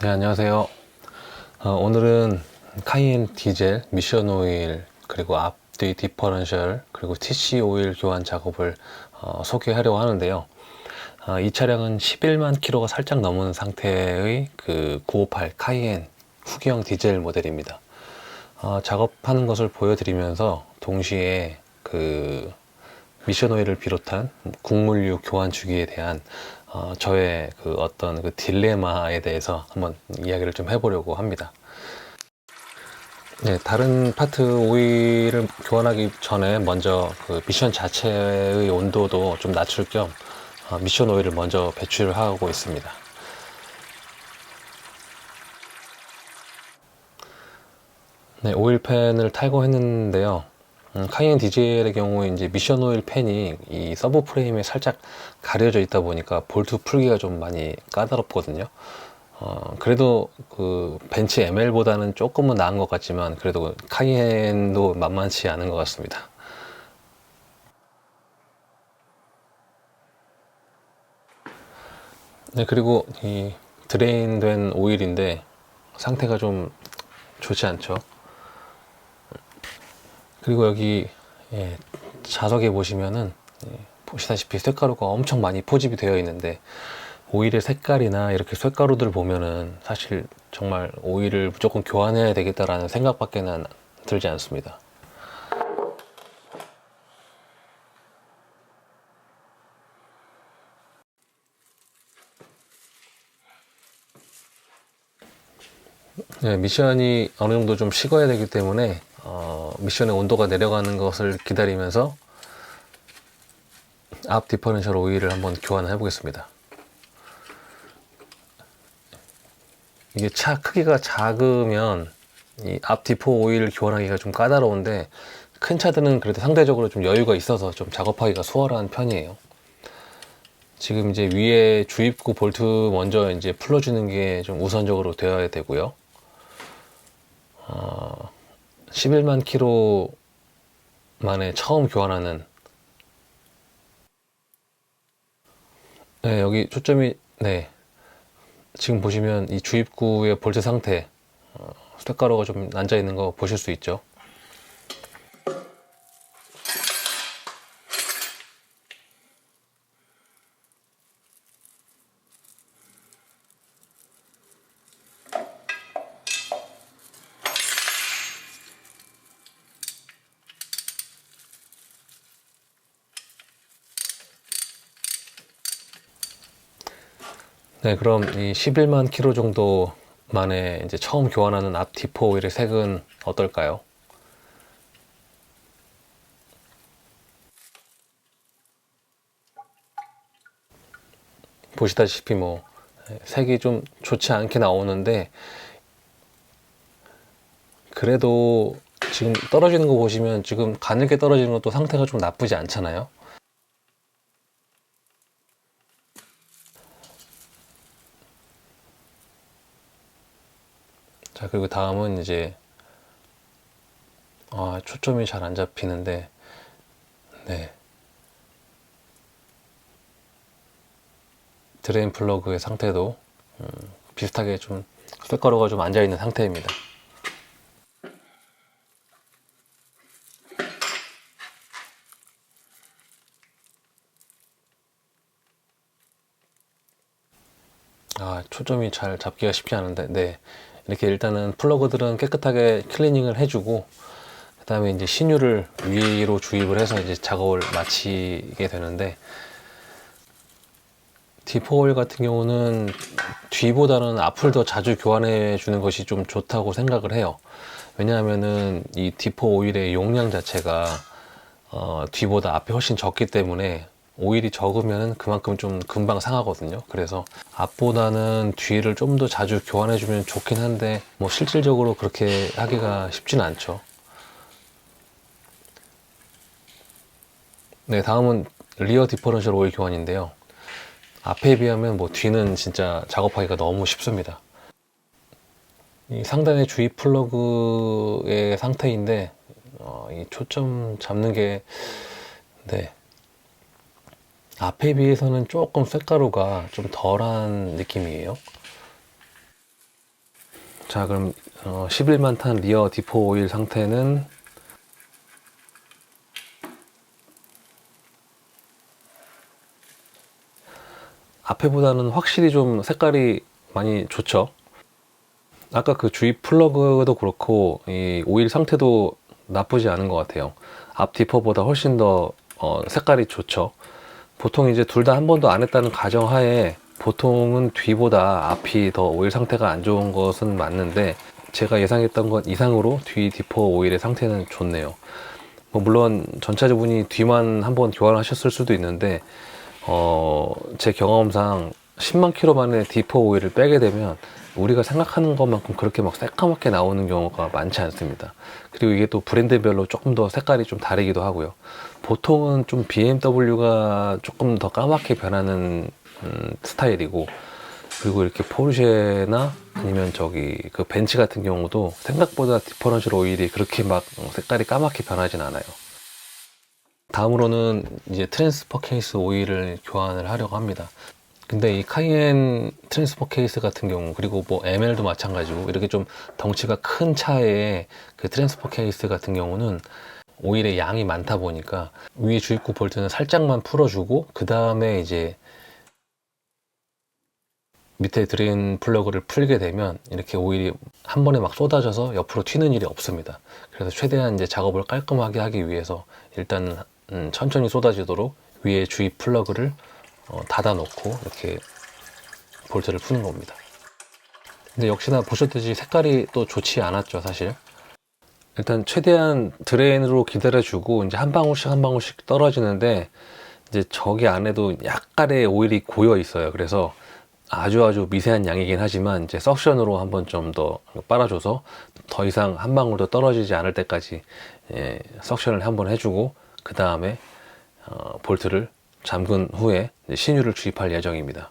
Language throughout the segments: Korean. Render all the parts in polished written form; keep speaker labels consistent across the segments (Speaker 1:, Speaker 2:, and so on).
Speaker 1: 네, 안녕하세요. 오늘은 카이엔 디젤, 미션 오일, 그리고 앞뒤 디퍼런셜, 그리고 TC 오일 교환 작업을 소개하려고 하는데요. 이 차량은 11만 킬로가 살짝 넘은 상태의 그 958 카이엔 후기형 디젤 모델입니다. 작업하는 것을 보여드리면서 동시에 그 미션 오일을 비롯한 국물류 교환 주기에 대한 저의 그 어떤 그 딜레마에 대해서 한번 이야기를 좀 해보려고 합니다. 네, 다른 파트 오일을 교환하기 전에 먼저 그 미션 자체의 온도도 좀 낮출 겸 미션 오일을 먼저 배출을 하고 있습니다. 네, 오일팬을 탈거했는데요. 카이엔 디젤의 경우에 이제 미션 오일 팬이 이 서브 프레임에 살짝 가려져 있다 보니까 볼트 풀기가 좀 많이 까다롭거든요. 그래도 그 벤츠 ML보다는 조금은 나은 것 같지만 그래도 카이엔도 만만치 않은 것 같습니다. 네, 그리고 이 드레인된 오일인데 상태가 좀 좋지 않죠. 그리고 여기 자석에 보시면은 보시다시피 쇳가루가 엄청 많이 포집이 되어 있는데 오일의 색깔이나 이렇게 쇳가루들 보면은 사실 정말 오일을 무조건 교환해야 되겠다라는 생각밖에는 들지 않습니다. 네, 미션이 어느 정도 좀 식어야 되기 때문에 미션의 온도가 내려가는 것을 기다리면서 앞 디퍼런셜 오일을 한번 교환해 보겠습니다. 이게 차 크기가 작으면 이 앞 디퍼 오일 교환하기가 좀 까다로운데 큰 차들은 그래도 상대적으로 좀 여유가 있어서 좀 작업하기가 수월한 편이에요. 지금 이제 위에 주입구 볼트 먼저 이제 풀어주는 게 좀 우선적으로 되어야 되고요. 11만 킬로 만에 처음 교환하는, 네, 여기 초점이, 네, 지금 보시면 이 주입구의 볼트 상태, 쇳가루가 좀 앉아 있는 거 보실 수 있죠. 네, 그럼 이 11만 킬로 정도 만에 이제 처음 교환하는 앞 디퍼 오일의 색은 어떨까요? 보시다시피 뭐 색이 좀 좋지 않게 나오는데 그래도 지금 떨어지는 거 보시면 지금 가늘게 떨어지는 것도 상태가 좀 나쁘지 않잖아요. 자, 그리고 다음은 이제 초점이 잘 안 잡히는데, 네, 드레인 플러그의 상태도 비슷하게 좀 쇳가루가 좀 앉아 있는 상태입니다. 초점이 잘 잡기가 쉽지 않은데, 네, 이렇게 일단은 플러그들은 깨끗하게 클리닝을 해주고 그 다음에 이제 신유를 위로 주입을 해서 이제 작업을 마치게 되는데, D4오일 같은 경우는 뒤보다는 앞을 더 자주 교환해 주는 것이 좀 좋다고 생각을 해요. 왜냐하면은 이 D4 오일의 용량 자체가 뒤보다 앞이 훨씬 적기 때문에 오일이 적으면 그만큼 좀 금방 상하거든요. 그래서 앞보다는 뒤를 좀 더 자주 교환해 주면 좋긴 한데 뭐 실질적으로 그렇게 하기가 쉽지는 않죠. 네, 다음은 리어 디퍼런셜 오일 교환인데요. 앞에 비하면 뭐 뒤는 진짜 작업하기가 너무 쉽습니다. 이 상단의 주입 플러그의 상태인데 이 초점 잡는 게, 네, 앞에 비해서는 조금 쇳가루가 좀 덜한 느낌이에요. 자, 그럼 11만 탄 리어 디포 오일 상태는 앞에보다는 확실히 좀 색깔이 많이 좋죠. 아까 그 주입 플러그도 그렇고 이 오일 상태도 나쁘지 않은 것 같아요. 앞 디퍼보다 훨씬 더 색깔이 좋죠. 보통 이제 둘 다 한 번도 안 했다는 가정하에 보통은 뒤보다 앞이 더 오일 상태가 안 좋은 것은 맞는데, 제가 예상했던 것 이상으로 뒤 디퍼 오일의 상태는 좋네요. 뭐 물론 전차주분이 뒤만 한번 교환하셨을 수도 있는데 제 경험상 10만 킬로 만에 디퍼 오일을 빼게 되면 우리가 생각하는 것만큼 그렇게 막 새까맣게 나오는 경우가 많지 않습니다. 그리고 이게 또 브랜드별로 조금 더 색깔이 좀 다르기도 하고요. 보통은 좀 BMW가 조금 더 까맣게 변하는 스타일이고, 그리고 이렇게 포르쉐나 아니면 저기 그 벤츠 같은 경우도 생각보다 디퍼런셜 오일이 그렇게 막 색깔이 까맣게 변하진 않아요. 다음으로는 이제 트랜스퍼 케이스 오일을 교환을 하려고 합니다. 근데 이 카이엔 트랜스퍼 케이스 같은 경우, 그리고 뭐 ML도 마찬가지고, 이렇게 좀 덩치가 큰 차의 그 트랜스퍼 케이스 같은 경우는 오일의 양이 많다 보니까 위에 주입구 볼트는 살짝만 풀어주고 그 다음에 이제 밑에 드레인 플러그를 풀게 되면 이렇게 오일이 한 번에 막 쏟아져서 옆으로 튀는 일이 없습니다. 그래서 최대한 이제 작업을 깔끔하게 하기 위해서 일단은 천천히 쏟아지도록 위에 주입 플러그를 닫아 놓고 이렇게 볼트를 푸는 겁니다. 근데 역시나 보셨듯이 색깔이 또 좋지 않았죠, 사실. 일단 최대한 드레인으로 기다려주고 이제 한 방울씩 한 방울씩 떨어지는데, 이제 저기 안에도 약간의 오일이 고여 있어요. 그래서 아주 미세한 양이긴 하지만 이제 석션으로 한번 좀 더 빨아줘서 더 이상 한 방울도 떨어지지 않을 때까지 석션을 한번 해주고 그 다음에 볼트를 잠근 후에 신유를 주입할 예정입니다.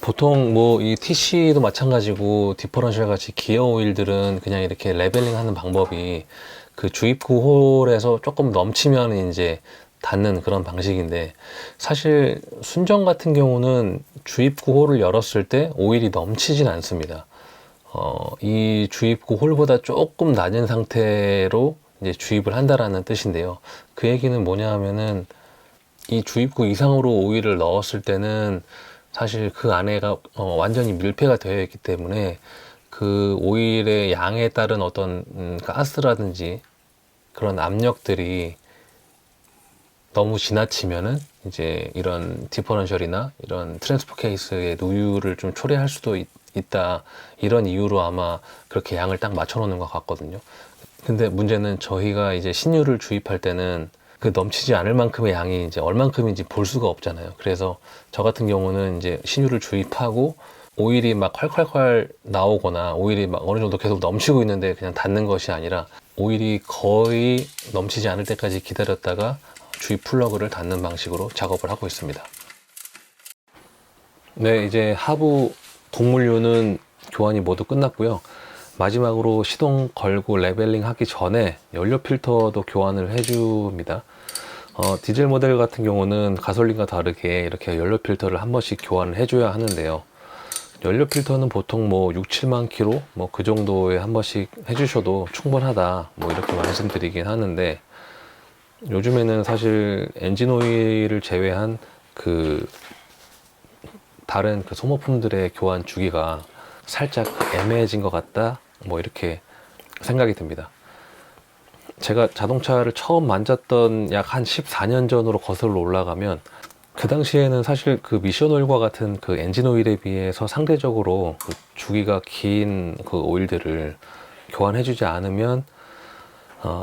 Speaker 1: 보통 뭐 이 TC도 마찬가지고 디퍼런셜 같이 기어 오일들은 그냥 이렇게 레벨링 하는 방법이 그 주입구 홀에서 조금 넘치면 이제 닫는 그런 방식인데, 사실 순정 같은 경우는 주입구 홀을 열었을 때 오일이 넘치진 않습니다. 이 주입구 홀보다 조금 낮은 상태로 이제 주입을 한다라는 뜻인데요. 그 얘기는 뭐냐 하면은 이 주입구 이상으로 오일을 넣었을 때는 사실 그 안에가 완전히 밀폐가 되어 있기 때문에 그 오일의 양에 따른 어떤 가스라든지 그런 압력들이 너무 지나치면은 이제 이런 디퍼런셜이나 이런 트랜스퍼 케이스의 누유를 좀 초래할 수도 있다, 이런 이유로 아마 그렇게 양을 딱 맞춰 놓는 것 같거든요. 근데 문제는 저희가 이제 신유를 주입할 때는 그 넘치지 않을 만큼의 양이 이제 얼만큼인지 볼 수가 없잖아요. 그래서 저 같은 경우는 이제 신유를 주입하고 오일이 막 콸콸콸 나오거나 오일이 막 어느 정도 계속 넘치고 있는데 그냥 닫는 것이 아니라 오일이 거의 넘치지 않을 때까지 기다렸다가 주입 플러그를 닫는 방식으로 작업을 하고 있습니다. 네, 이제 하부 곡물류는 교환이 모두 끝났고요. 마지막으로 시동 걸고 레벨링 하기 전에 연료 필터도 교환을 해줍니다. 디젤 모델 같은 경우는 가솔린과 다르게 이렇게 연료 필터를 한 번씩 교환을 해줘야 하는데요. 연료 필터는 보통 뭐 6, 7만 킬로 뭐 그 정도에 한 번씩 해주셔도 충분하다, 뭐 이렇게 말씀드리긴 하는데, 요즘에는 사실 엔진 오일을 제외한 그 다른 그 소모품들의 교환 주기가 살짝 애매해진 것 같다, 뭐 이렇게 생각이 듭니다. 제가 자동차를 처음 만졌던 약 한 14년 전으로 거슬러 올라가면, 그 당시에는 사실 그 미션 오일과 같은 그 엔진 오일에 비해서 상대적으로 그 주기가 긴 그 오일들을 교환해주지 않으면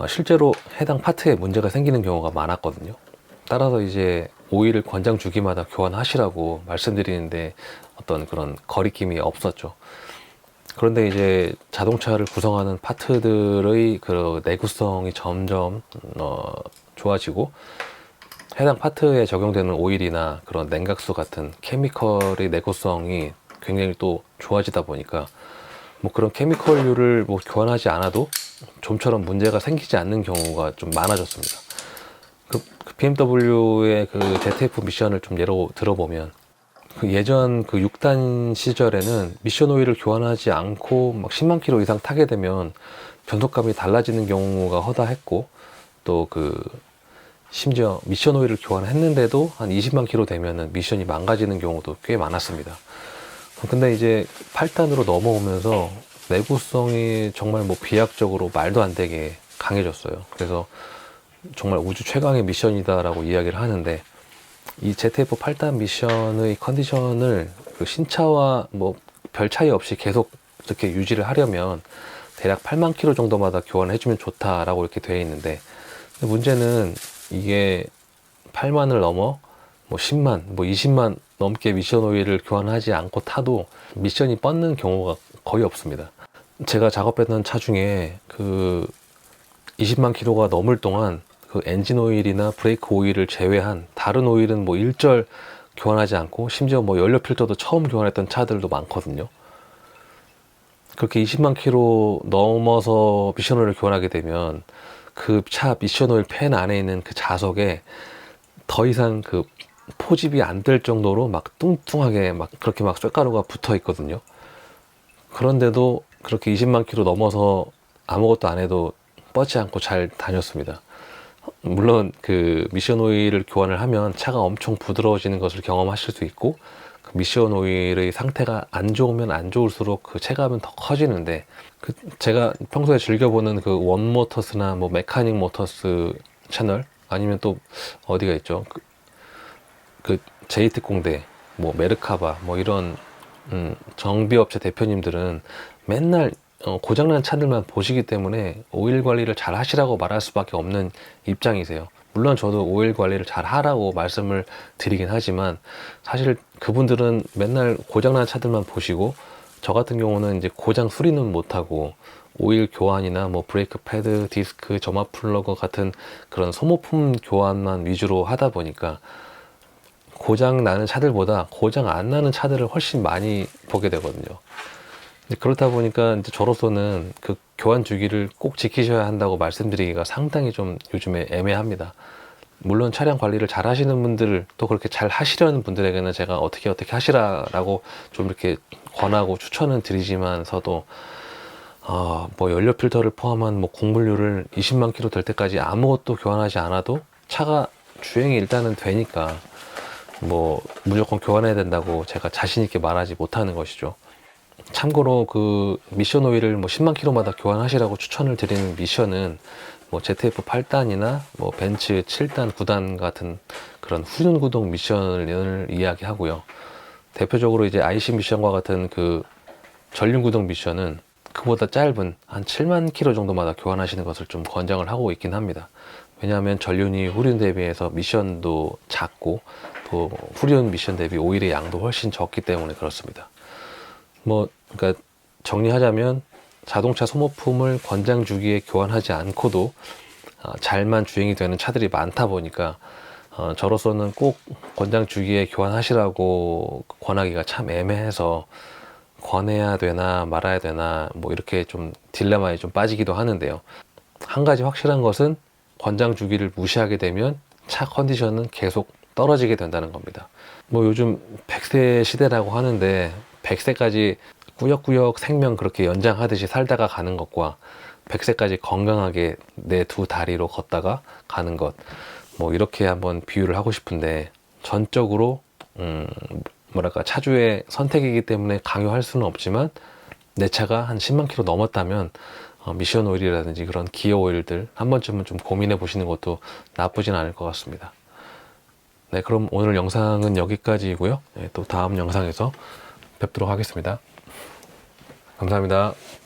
Speaker 1: 실제로 해당 파트에 문제가 생기는 경우가 많았거든요. 따라서 이제 오일을 권장 주기마다 교환하시라고 말씀드리는데 어떤 그런 거리낌이 없었죠. 그런데 이제 자동차를 구성하는 파트들의 그 내구성이 점점 좋아지고, 해당 파트에 적용되는 오일이나 그런 냉각수 같은 케미컬의 내구성이 굉장히 또 좋아지다 보니까 뭐 그런 케미컬류를 뭐 교환하지 않아도 좀처럼 문제가 생기지 않는 경우가 좀 많아졌습니다. 그 BMW의 그 ZF 미션을 좀 예로 들어보면, 그 예전 그 6단 시절에는 미션 오일을 교환하지 않고 막 10만 킬로 이상 타게 되면 변속감이 달라지는 경우가 허다했고, 또 그 심지어 미션 오일을 교환했는데도 한 20만 킬로 되면은 미션이 망가지는 경우도 꽤 많았습니다. 근데 이제 8단으로 넘어오면서 내구성이 정말 뭐 비약적으로 말도 안 되게 강해졌어요. 그래서 정말 우주 최강의 미션이다라고 이야기를 하는데, 이 ZF 8단 미션의 컨디션을 그 신차와 뭐 별 차이 없이 계속 이렇게 유지를 하려면 대략 8만 킬로 정도마다 교환을 해주면 좋다라고 이렇게 되어 있는데, 문제는 이게 8만을 넘어 뭐 10만, 뭐 20만 넘게 미션 오일을 교환하지 않고 타도 미션이 뻗는 경우가 거의 없습니다. 제가 작업했던 차 중에 그 20만 킬로가 넘을 동안 그 엔진 오일이나 브레이크 오일을 제외한 다른 오일은 뭐 일절 교환하지 않고, 심지어 뭐 연료 필터도 처음 교환했던 차들도 많거든요. 그렇게 20만 킬로 넘어서 미션 오일을 교환하게 되면 그 차 미션 오일 팬 안에 있는 그 자석에 더 이상 그 포집이 안 될 정도로 막 뚱뚱하게 막 그렇게 막 쇳가루가 붙어 있거든요. 그런데도 그렇게 20만 킬로 넘어서 아무것도 안 해도 뻗지 않고 잘 다녔습니다. 물론 그 미션 오일을 교환을 하면 차가 엄청 부드러워지는 것을 경험하실 수 있고, 그 미션 오일의 상태가 안 좋으면 안 좋을수록 그 체감은 더 커지는데, 그 제가 평소에 즐겨보는 그 원모터스나 뭐 메카닉 모터스 채널, 아니면 또 어디가 있죠, 그 제이특공대, 뭐 메르카바, 뭐 이런 정비업체 대표님들은 맨날 고장난 차들만 보시기 때문에 오일 관리를 잘 하시라고 말할 수밖에 없는 입장이세요. 물론 저도 오일 관리를 잘 하라고 말씀을 드리긴 하지만, 사실 그분들은 맨날 고장난 차들만 보시고, 저 같은 경우는 이제 고장 수리는 못하고 오일 교환이나 뭐 브레이크 패드, 디스크, 점화 플러그 같은 그런 소모품 교환만 위주로 하다 보니까 고장 나는 차들보다 고장 안 나는 차들을 훨씬 많이 보게 되거든요. 그렇다 보니까 이제 저로서는 그 교환 주기를 꼭 지키셔야 한다고 말씀드리기가 상당히 좀 요즘에 애매합니다. 물론 차량 관리를 잘 하시는 분들, 또 그렇게 잘 하시려는 분들에게는 제가 어떻게 하시라라고 좀 이렇게 권하고 추천은 드리지만서도, 뭐 연료 필터를 포함한 뭐 곡물류를 20만 킬로 될 때까지 아무것도 교환하지 않아도 차가 주행이 일단은 되니까 뭐 무조건 교환해야 된다고 제가 자신 있게 말하지 못하는 것이죠. 참고로 그 미션 오일을 뭐 10만 킬로마다 교환하시라고 추천을 드리는 미션은 뭐 ZF 8단이나 뭐 벤츠 7단, 9단 같은 그런 후륜 구동 미션을 이야기하고요. 대표적으로 이제 IC 미션과 같은 그 전륜 구동 미션은 그보다 짧은 한 7만 킬로 정도마다 교환하시는 것을 좀 권장을 하고 있긴 합니다. 왜냐하면 전륜이 후륜 대비해서 미션도 작고, 또 후륜 미션 대비 오일의 양도 훨씬 적기 때문에 그렇습니다. 뭐 그러니까 정리하자면, 자동차 소모품을 권장 주기에 교환하지 않고도 잘만 주행이 되는 차들이 많다 보니까, 저로서는 꼭 권장 주기에 교환하시라고 권하기가 참 애매해서 권해야 되나 말아야 되나 뭐 이렇게 좀 딜레마에 좀 빠지기도 하는데요. 한 가지 확실한 것은 권장 주기를 무시하게 되면 차 컨디션은 계속 떨어지게 된다는 겁니다. 뭐 요즘 100세 시대라고 하는데 100세까지 꾸역꾸역 생명 그렇게 연장하듯이 살다가 가는 것과 100세까지 건강하게 내 두 다리로 걷다가 가는 것, 뭐 이렇게 한번 비유를 하고 싶은데, 전적으로 뭐랄까 차주의 선택이기 때문에 강요할 수는 없지만, 내 차가 한 10만 킬로 넘었다면 미션 오일이라든지 그런 기어 오일들 한 번쯤은 좀 고민해 보시는 것도 나쁘진 않을 것 같습니다. 네, 그럼 오늘 영상은 여기까지이고요. 네, 또 다음 영상에서 뵙도록 하겠습니다. 감사합니다.